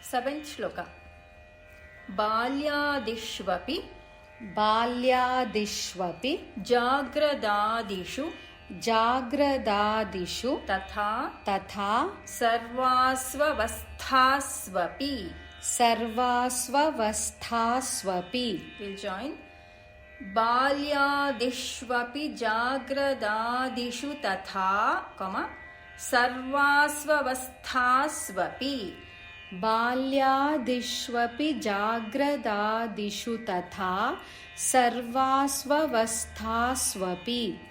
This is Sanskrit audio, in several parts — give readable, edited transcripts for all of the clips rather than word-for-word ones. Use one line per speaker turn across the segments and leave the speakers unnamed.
7th shloka. बाल्यादिष्वपि
जाग्रदादिषु
तथा सर्वास्वस्थास्वपि.
We'll
join. बाल्यादिष्वपि जाग्रदादिषु तथा, सर्वास्वस्थास्वपि.
बाल्यादिष्वपि जाग्रदादिषु तथा सर्वास्वस्थास्वपि.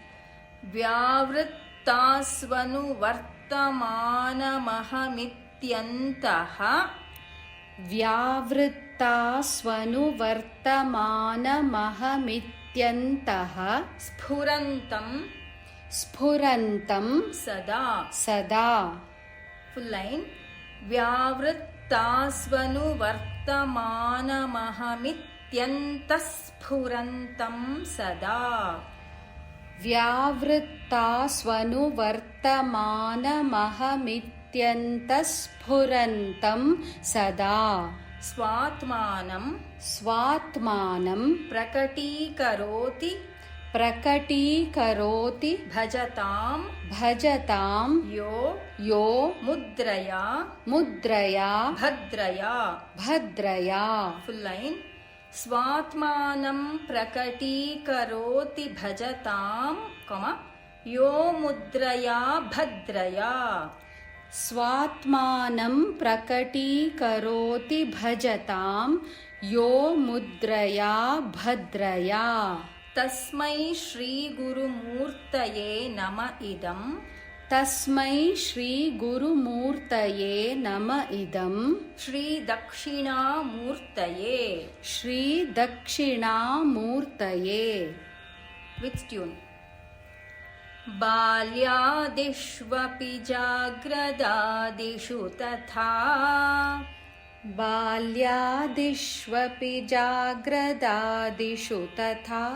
व्यावृत्तास्वनुवर्तमानमहमित्यन्तः स्फुरन्तं सदा.
Full line. व्यावृत्तास्वनुवर्तमानमहमित्यन्तस्फुरन्तं सदा.
व्यावृत्तास्वनुवर्तमानमहमित्यन्तस्फुरन्तं सदा. स्वात्मानं प्रकटीकरोति भजतां यो मुद्रया भद्रया.
Full line. स्वात्मानं प्रकटीकरोति भजतां, यो मुद्रया भद्रया.
स्वात्मानं प्रकटीकरोति भजतां यो मुद्रया भद्रया.
तस्मै श्रीगुरुमूर्तये नम इदम्.
तस्मै श्रीगुरुमूर्तये नम इदम्. श्रीदक्षिणामूर्तये.
With tune. बाल्यादिष्वपि जाग्रदादिषु तथा.
बाल्यादिष्वपि जाग्रदादिषु तथा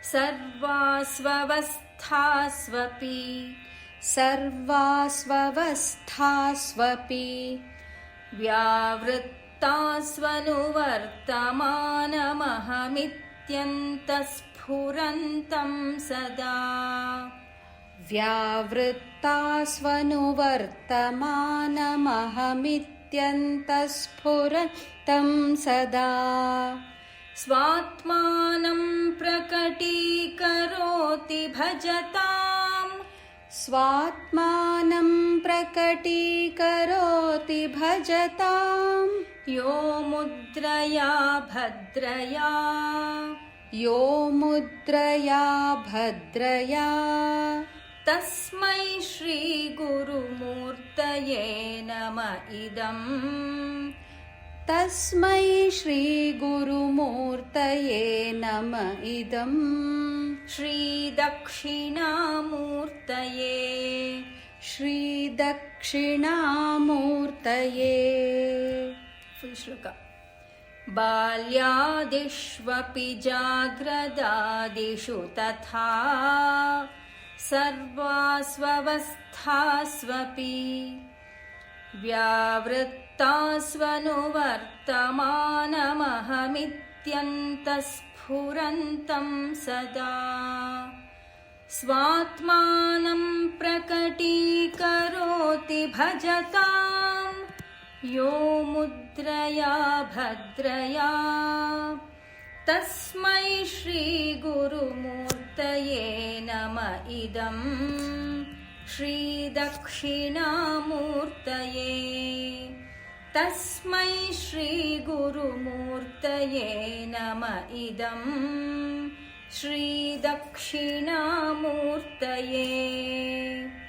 सर्वास्वस्थास्वपि.
व्यावृत्तास्वनुवर्तमानमहमित्यन्तस्फुरन्तं सदा.
व्यावृत्तास्वनुवर्तमानमहमित्यन्तस्फुरन्तं सदा.
स्वात्मानं प्रकटीकरोति भजतां.
स्वात्मानं प्रकटीकरोति भजतां.
यो मुद्रया भद्रया. तस्मै श्रीगुरुमूर्तये नम इदम्.
तस्मै श्रीगुरुमूर्तये नम इदम्. श्रीदक्षिणामूर्तये.
Full shloka. बाल्यादिष्वपि जाग्रदादिषु तथा सर्वास्वस्थास्वपि. व्यावृत्तास्वनुवर्तमानमहमित्यन्तस्फुरन्तं सदा. स्वात्मानं प्रकटीकरोति भजतां, यो मुद्रया भद्रया. तस्मै श्रीगुरुमूर्तये नम इदम्. श्रीदक्षिणामूर्तये. तस्मै श्रीगुरुमूर्तये नम इदम्. श्रीदक्षिणामूर्तये.